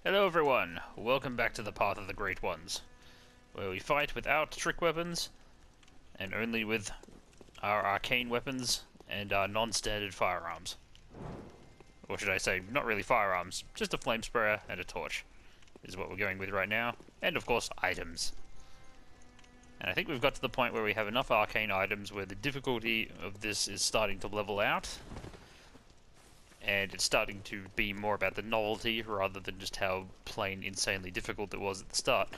Hello everyone, welcome back to the Path of the Great Ones, where we fight without trick weapons, and only with our arcane weapons and our non-standard firearms. Or should I say, not really firearms, just a flame sprayer and a torch, is what we're going with right now, and of course items. And I think we've got to the point where we have enough arcane items where the difficulty of this is starting to level out, and it's starting to be more about the novelty rather than just how plain insanely difficult it was at the start.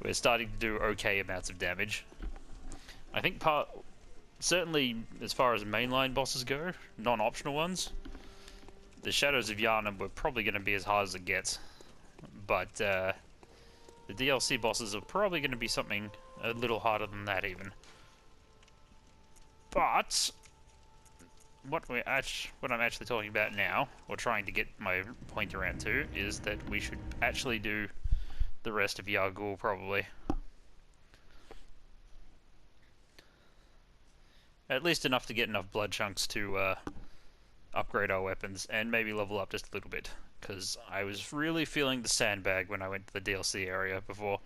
We're starting to do okay amounts of damage. I think certainly as far as mainline bosses go, non-optional ones, the Shadows of Yharnam were probably going to be as hard as it gets, but the DLC bosses are probably going to be something a little harder than that even. But what I'm actually talking about now, or trying to get my point around to, is that we should actually do the rest of Yargul probably. At least enough to get enough blood chunks to upgrade our weapons and maybe level up just a little bit, because I was really feeling the sandbag when I went to the DLC area before.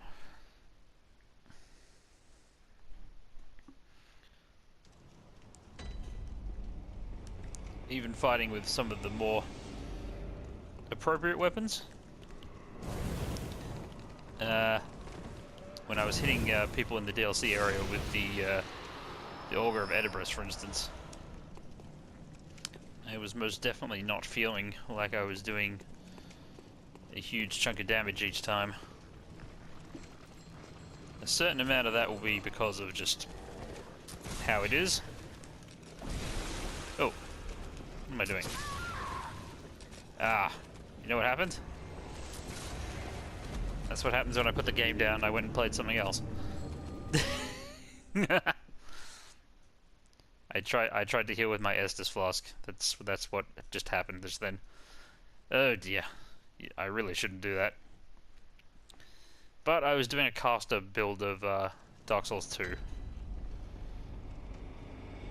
Even fighting with some of the more appropriate weapons. When I was hitting people in the DLC area with the Augur of Erebus, for instance, I was most definitely not feeling like I was doing a huge chunk of damage each time. A certain amount of that will be because of just how it is. Oh. What am I doing? Ah, you know what happened? That's what happens when I put the game down and I went and played something else. I tried to heal with my Estus flask. That's what just happened just then. Oh dear. I really shouldn't do that. But I was doing a caster build of Dark Souls 2.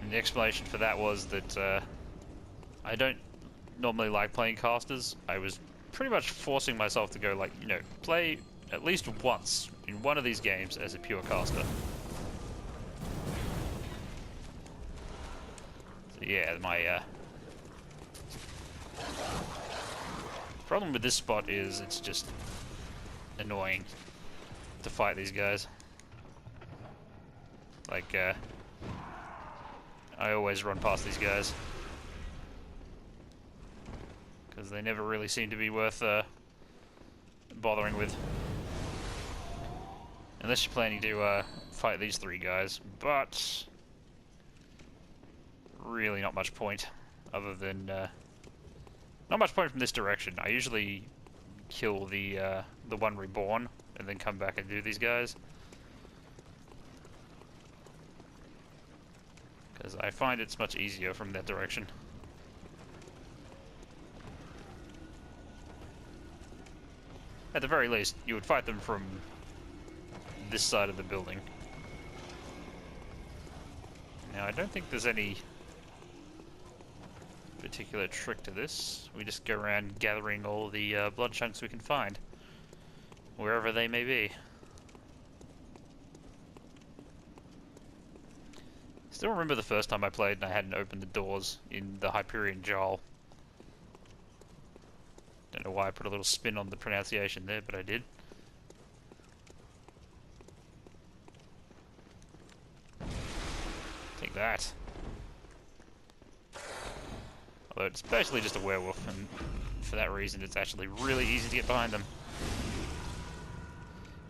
And the explanation for that was that I don't normally like playing casters. I was pretty much forcing myself to go, like, you know, play at least once in one of these games as a pure caster. So yeah, my problem with this spot is it's just annoying to fight these guys. Like, I always run past these guys, because they never really seem to be worth bothering with. Unless you're planning to fight these three guys, but really not much point, other than not much point from this direction. I usually kill the one reborn and then come back and do these guys, because I find it's much easier from that direction. At the very least, you would fight them from this side of the building. Now, I don't think there's any particular trick to this. We just go around gathering all the blood chunks we can find, wherever they may be. Still remember the first time I played and I hadn't opened the doors in the Hyperion Jarl. Don't know why I put a little spin on the pronunciation there, but I did. Take that. Although it's basically just a werewolf, and for that reason it's actually really easy to get behind them.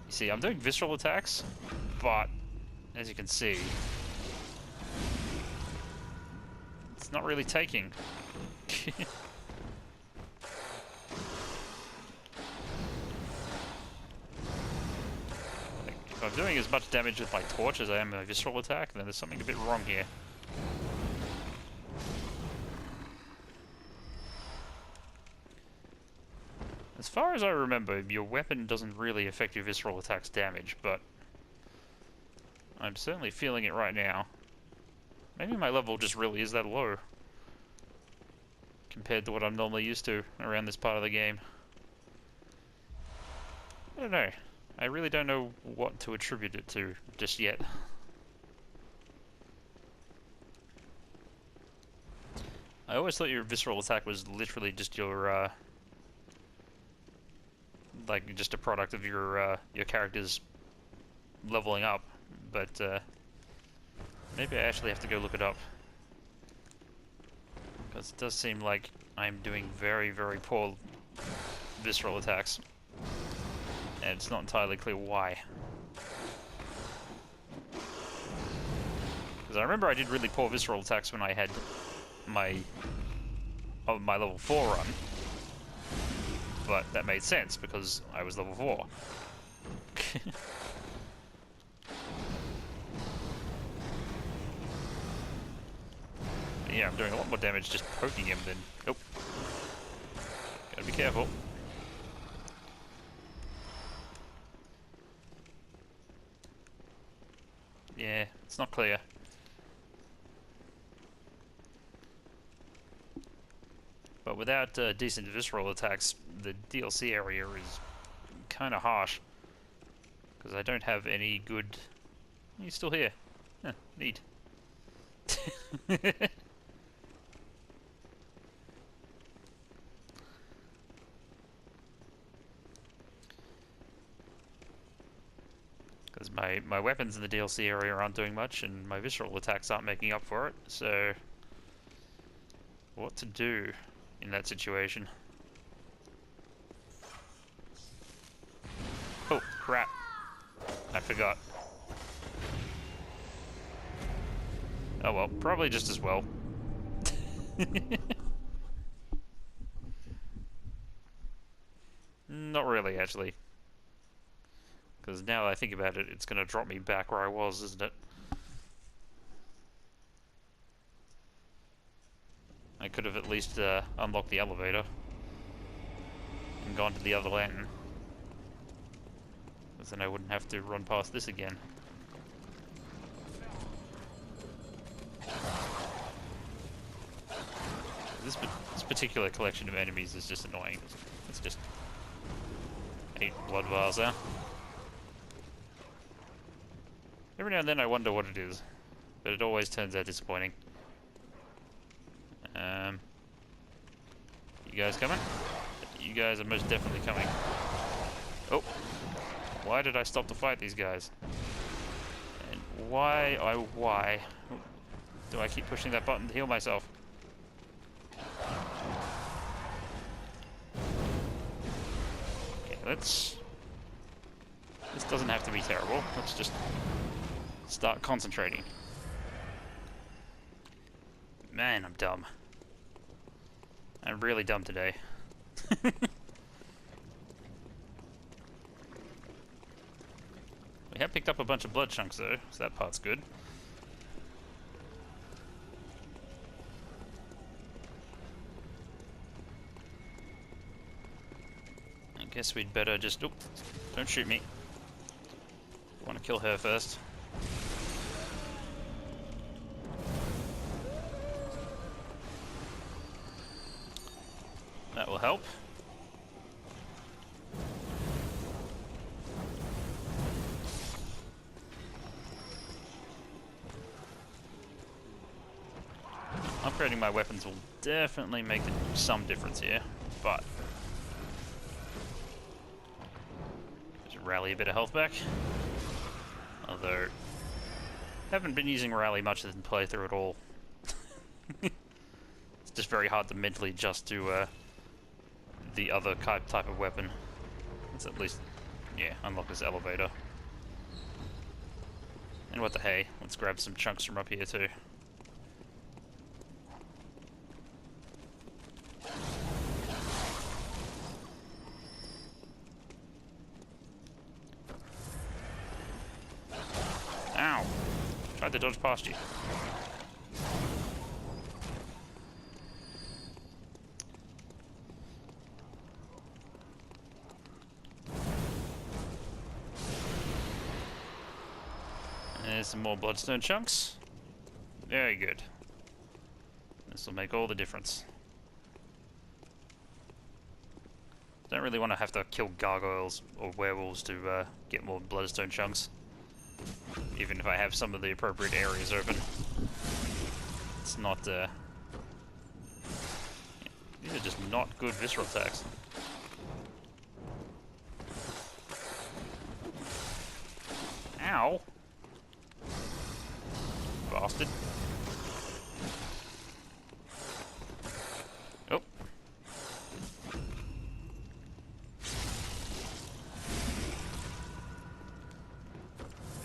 You see, I'm doing visceral attacks, but as you can see, it's not really taking. If I'm doing as much damage with my torch as I am with my visceral attack, then there's something a bit wrong here. As far as I remember, your weapon doesn't really affect your visceral attack's damage, but I'm certainly feeling it right now. Maybe my level just really is that low. compared to what I'm normally used to around this part of the game. I don't know. I really don't know what to attribute it to just yet. I always thought your visceral attack was literally just your, like, just a product of your character's leveling up, but, maybe I actually have to go look it up. Because it does seem like I'm doing very, very poor visceral attacks. And it's not entirely clear why. Because I remember I did really poor visceral attacks when I had my level 4 run. But that made sense because I was level 4. Yeah, I'm doing a lot more damage just poking him than... Oh. Gotta be careful. Yeah, it's not clear. But without decent visceral attacks, the DLC area is kind of harsh. Because I don't have any good... He's still here. Huh, neat. Because my weapons in the DLC area aren't doing much, and my visceral attacks aren't making up for it, so... What to do in that situation? Oh, crap. I forgot. Oh well, probably just as well. Not really, actually. Because now that I think about it, it's going to drop me back where I was, isn't it? I could have at least unlocked the elevator and gone to the other lantern. Because then I wouldn't have to run past this again. This particular collection of enemies is just annoying. It's just 8 blood vials there. Every now and then I wonder what it is, but it always turns out disappointing. You guys coming? You guys are most definitely coming. Oh! Why did I stop to fight these guys? And why do I keep pushing that button to heal myself? Okay, let's... This doesn't have to be terrible. Let's just start concentrating. Man, I'm dumb. I'm really dumb today. We have picked up a bunch of blood chunks though, so that part's good. I guess we'd better just... Oop, don't shoot me. I want to kill her first. That will help. Upgrading my weapons will definitely make some difference here, but just rally a bit of health back. Although, haven't been using rally much in playthrough at all. It's just very hard to mentally adjust to the other type of weapon. Let's at least, yeah, unlock this elevator. And what the hey, let's grab some chunks from up here too. Ow! Tried to dodge past you. There's some more bloodstone chunks. Very good. This will make all the difference. Don't really want to have to kill gargoyles or werewolves to get more bloodstone chunks. Even if I have some of the appropriate areas open. It's not, these are just not good visceral attacks. Ow! Bastard. Oh.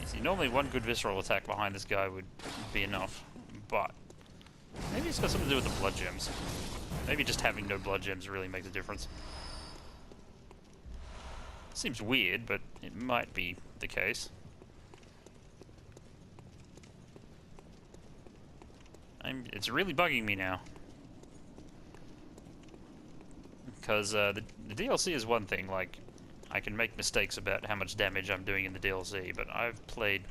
You see, normally one good visceral attack behind this guy would be enough, but maybe it's got something to do with the blood gems. Maybe just having no blood gems really makes a difference. Seems weird, but it might be the case. It's really bugging me now. Because the DLC is one thing, like, I can make mistakes about how much damage I'm doing in the DLC, but I've played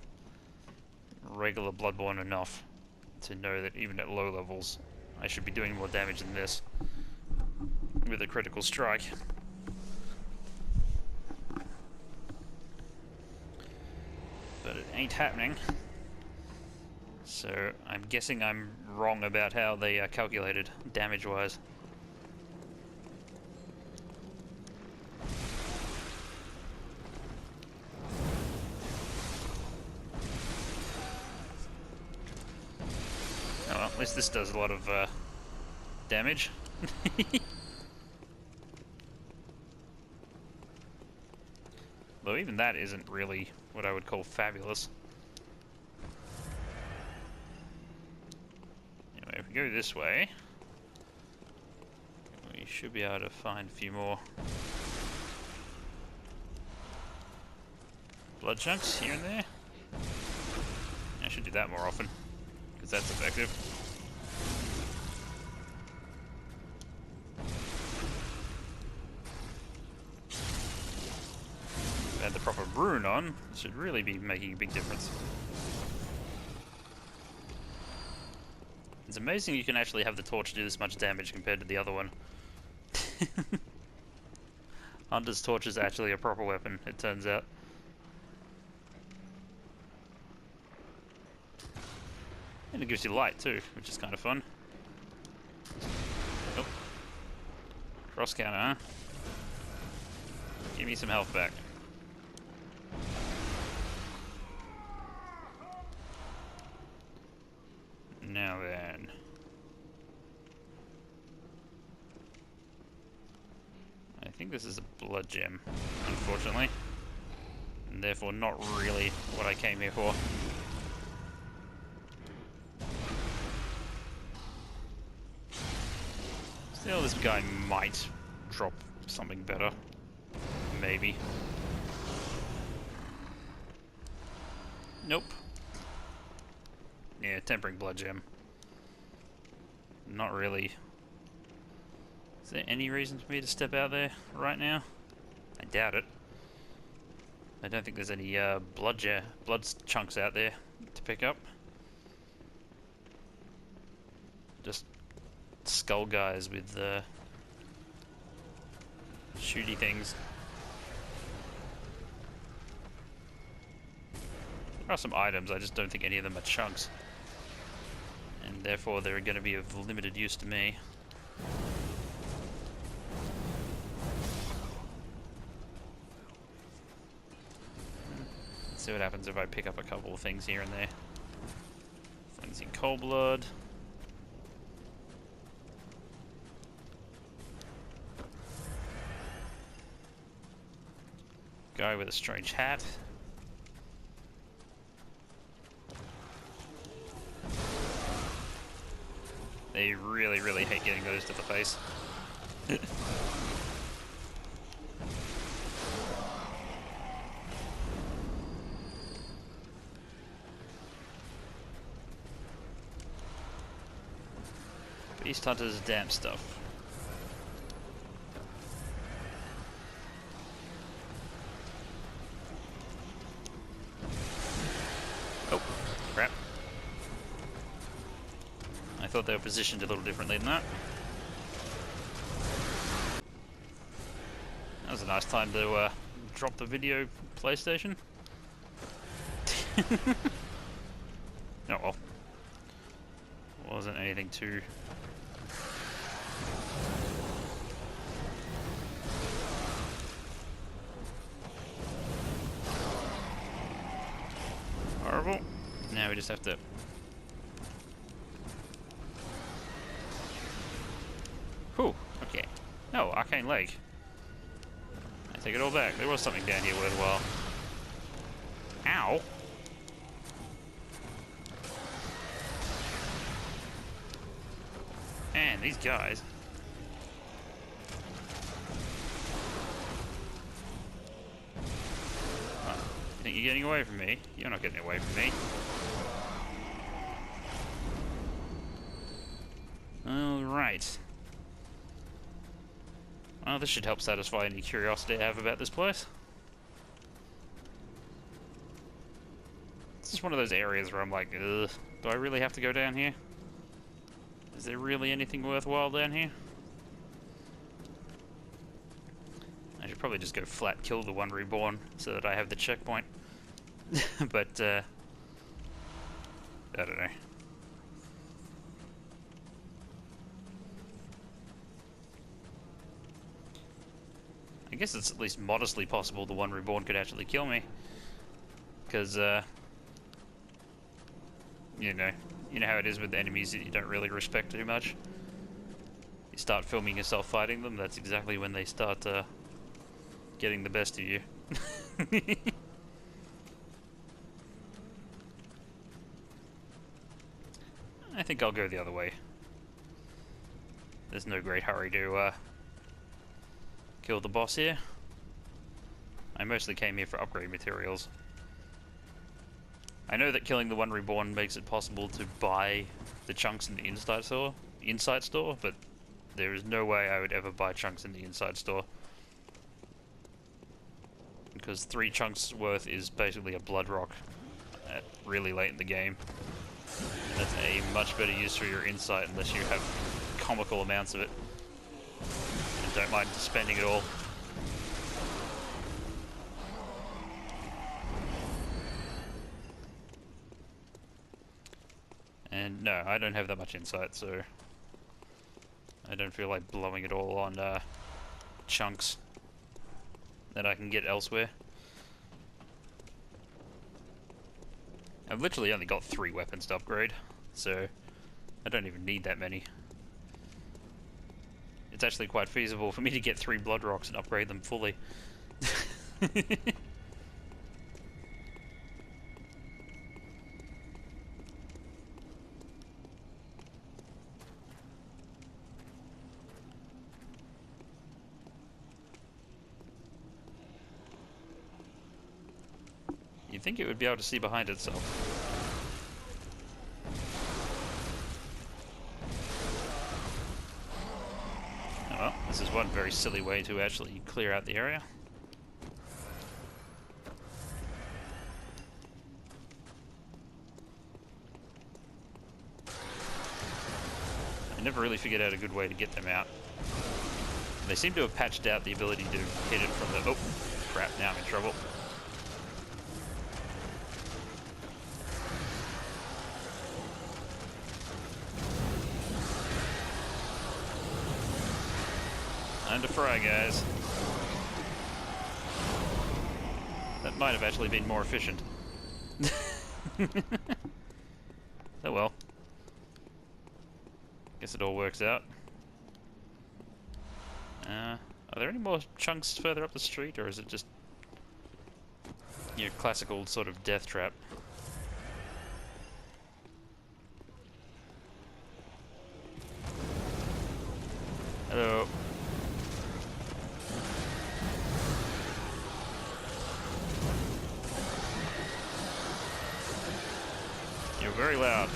regular Bloodbourne enough to know that even at low levels, I should be doing more damage than this with a critical strike. But it ain't happening. So I'm guessing I'm wrong about how they are calculated damage-wise. Oh well, at least this does a lot of damage. Though even that isn't really what I would call fabulous. Anyway, if we go this way, we should be able to find a few more blood chunks here and there. I should do that more often, because that's effective. Add the proper rune on, it should really be making a big difference. It's amazing you can actually have the torch do this much damage compared to the other one. Hunter's torch is actually a proper weapon, it turns out. And it gives you light too, which is kind of fun. Oh. Cross counter, huh? Give me some health back. Now then. I think this is a blood gem, unfortunately. And therefore not really what I came here for. Still, this guy might drop something better. Maybe. Nope. Yeah, tempering blood gem. Not really. Is there any reason for me to step out there right now? I doubt it. I don't think there's any blood chunks out there to pick up. Just skull guys with shooty things. There are some items, I just don't think any of them are chunks. And therefore they're going to be of limited use to me. Let's see what happens if I pick up a couple of things here and there. Cleansing cold blood. Guy with a strange hat. They really, really hate getting those to the face. Beast Hunter's damn stuff. Oh, crap. I thought they were positioned a little differently than that. That was a nice time to drop the video PlayStation. Oh well. Wasn't anything too... horrible. Now we just have to... Whew, okay. No, Arcane Lake. I take it all back. There was something down here worthwhile. Ow! Man, these guys. Oh, you think you're getting away from me? You're not getting away from me. Alright. Well, this should help satisfy any curiosity I have about this place. This is one of those areas where I'm like, ugh, do I really have to go down here? Is there really anything worthwhile down here? I should probably just go flat kill the one reborn so that I have the checkpoint. But, I don't know. I guess it's at least modestly possible the one reborn could actually kill me. Because, you know how it is with enemies that you don't really respect too much. You start filming yourself fighting them, that's exactly when they start getting the best of you. I think I'll go the other way. There's no great hurry to kill the boss here. I mostly came here for upgrade materials. I know that killing the one reborn makes it possible to buy the chunks in the inside store, but there is no way I would ever buy chunks in the inside store. Because 3 chunks worth is basically a blood rock at really late in the game. And that's a much better use for your insight unless you have comical amounts of it. And don't mind spending it all. And no, I don't have that much insight, so I don't feel like blowing it all on chunks that I can get elsewhere. I've literally only got 3 weapons to upgrade, so I don't even need that many. It's actually quite feasible for me to get 3 blood rocks and upgrade them fully. You'd think it would be able to see behind itself. Oh well, this is one very silly way to actually clear out the area. I never really figured out a good way to get them out. They seem to have patched out the ability to hit it from the... Oh, crap, now I'm in trouble. Time to fry, guys. That might have actually been more efficient. Oh well. Guess it all works out. Are there any more chunks further up the street, or is it just your classical sort of death trap? Hello. You're very loud.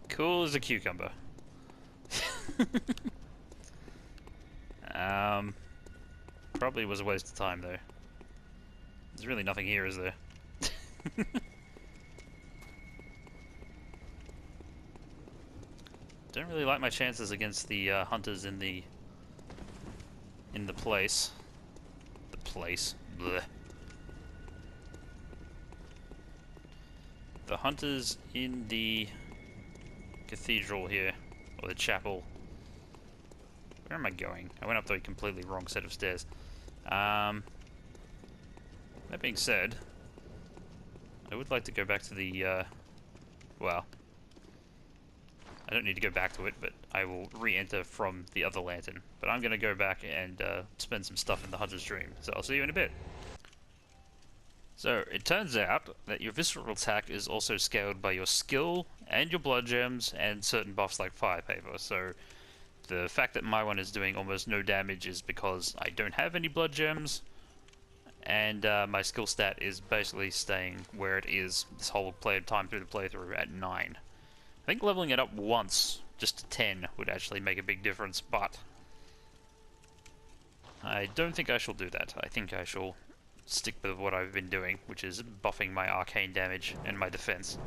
Cool as a cucumber. Probably was a waste of time though. There's really nothing here, is there? Don't really like my chances against the hunters in the place. The place. Blech. The hunters in the cathedral here, or the chapel. Where am I going? I went up the completely wrong set of stairs. That being said, I would like to go back to the, well, I don't need to go back to it, but I will re-enter from the other lantern. But I'm going to go back and spend some stuff in the Hunter's Dream, so I'll see you in a bit. So, it turns out that your visceral attack is also scaled by your skill, and your blood gems, and certain buffs like fire paper. So, the fact that my one is doing almost no damage is because I don't have any blood gems, and my skill stat is basically staying where it is this whole time through the playthrough at 9. I think leveling it up once, just to 10, would actually make a big difference, but I don't think I shall do that. I think I shall stick with what I've been doing, which is buffing my arcane damage and my defense.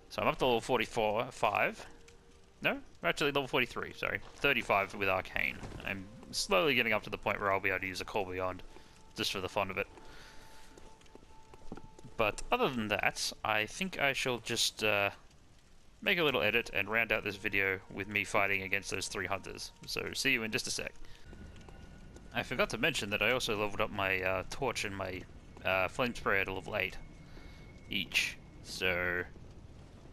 So I'm up to level 5. No, actually level 43, sorry. 35 with arcane. I'm slowly getting up to the point where I'll be able to use a Call Beyond, just for the fun of it. But other than that, I think I shall just make a little edit and round out this video with me fighting against those 3 hunters. So see you in just a sec. I forgot to mention that I also leveled up my torch and my flame sprayer to level 8 each. So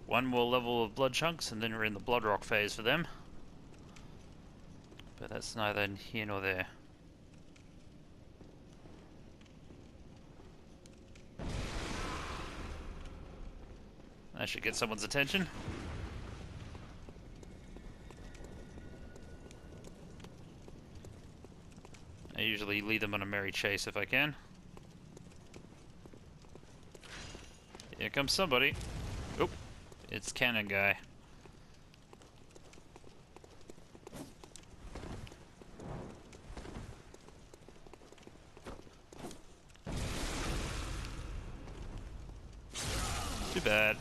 1 more level of blood chunks and then we're in the blood rock phase for them. But that's neither here nor there. That should get someone's attention. I usually lead them on a merry chase if I can. Here comes somebody. Oop, it's Cannon Guy. Too bad.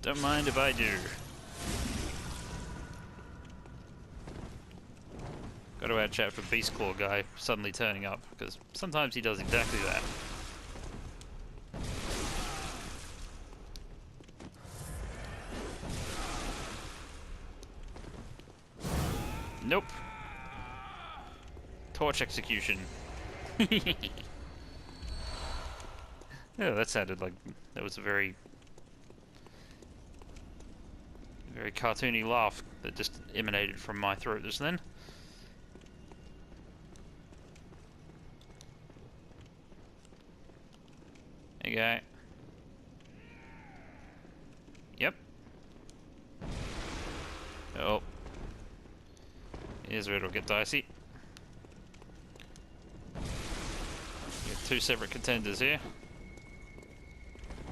Don't mind if I do. Gotta watch out for Beast Claw Guy suddenly turning up, because sometimes he does exactly that. Nope. Torch execution. Yeah, that sounded like that was a very cartoony laugh that just emanated from my throat just then. Okay. Yep. Oh. Here's where it'll get dicey. We have 2 separate contenders here.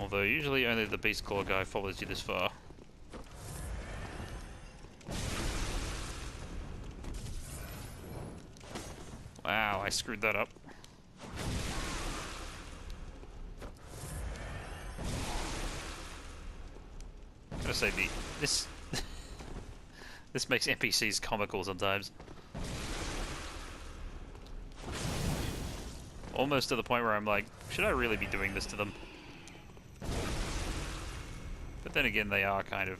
Although usually only the Beast Claw guy follows you this far. Wow, I screwed that up. Gotta say, this this makes NPCs comical sometimes. Almost to the point where I'm like, should I really be doing this to them? But then again, they are kind of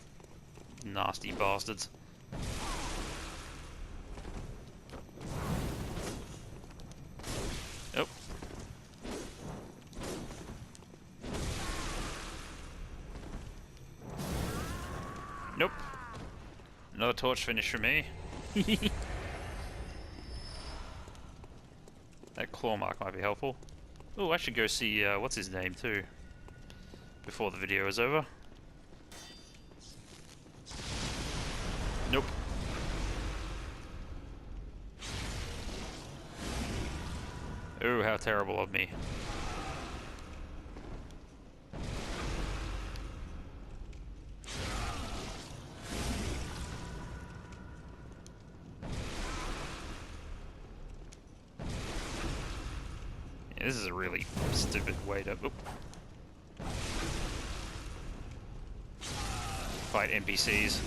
nasty bastards. Oh. Nope. Another torch finish for me. That claw mark might be helpful. Oh, I should go see what's his name too before the video is over. Nope. Oh, how terrible of me. Yeah, this is a really stupid way to fight NPCs.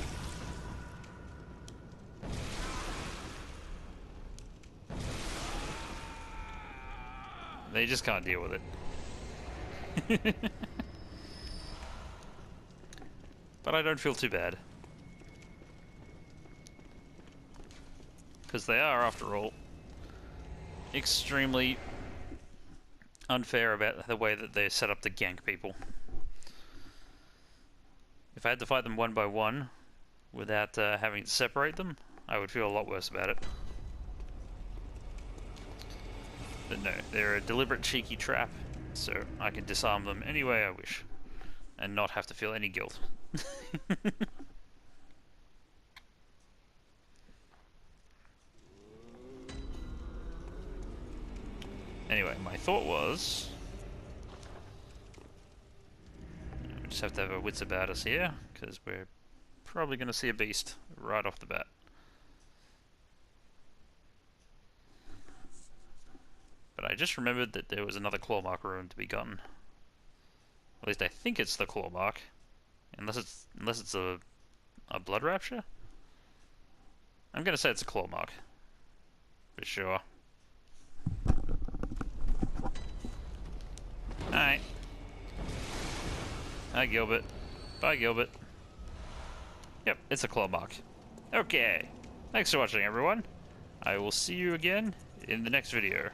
They just can't deal with it. But I don't feel too bad. Because they are, after all, extremely unfair about the way that they're set up to gank people. If I had to fight them one by one without having to separate them, I would feel a lot worse about it. But no, they're a deliberate cheeky trap, so I can disarm them any way I wish, and not have to feel any guilt. Anyway, my thought was... we just have to have our wits about us here, because we're probably going to see a beast right off the bat. But I just remembered that there was another claw mark room to be gotten. At least I think it's the claw mark, unless it's a blood rapture. I'm gonna say it's a claw mark for sure. Alright. Hi, Gilbert. Bye, Gilbert. Yep, it's a claw mark. Okay. Thanks for watching, everyone. I will see you again in the next video.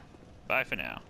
Bye for now.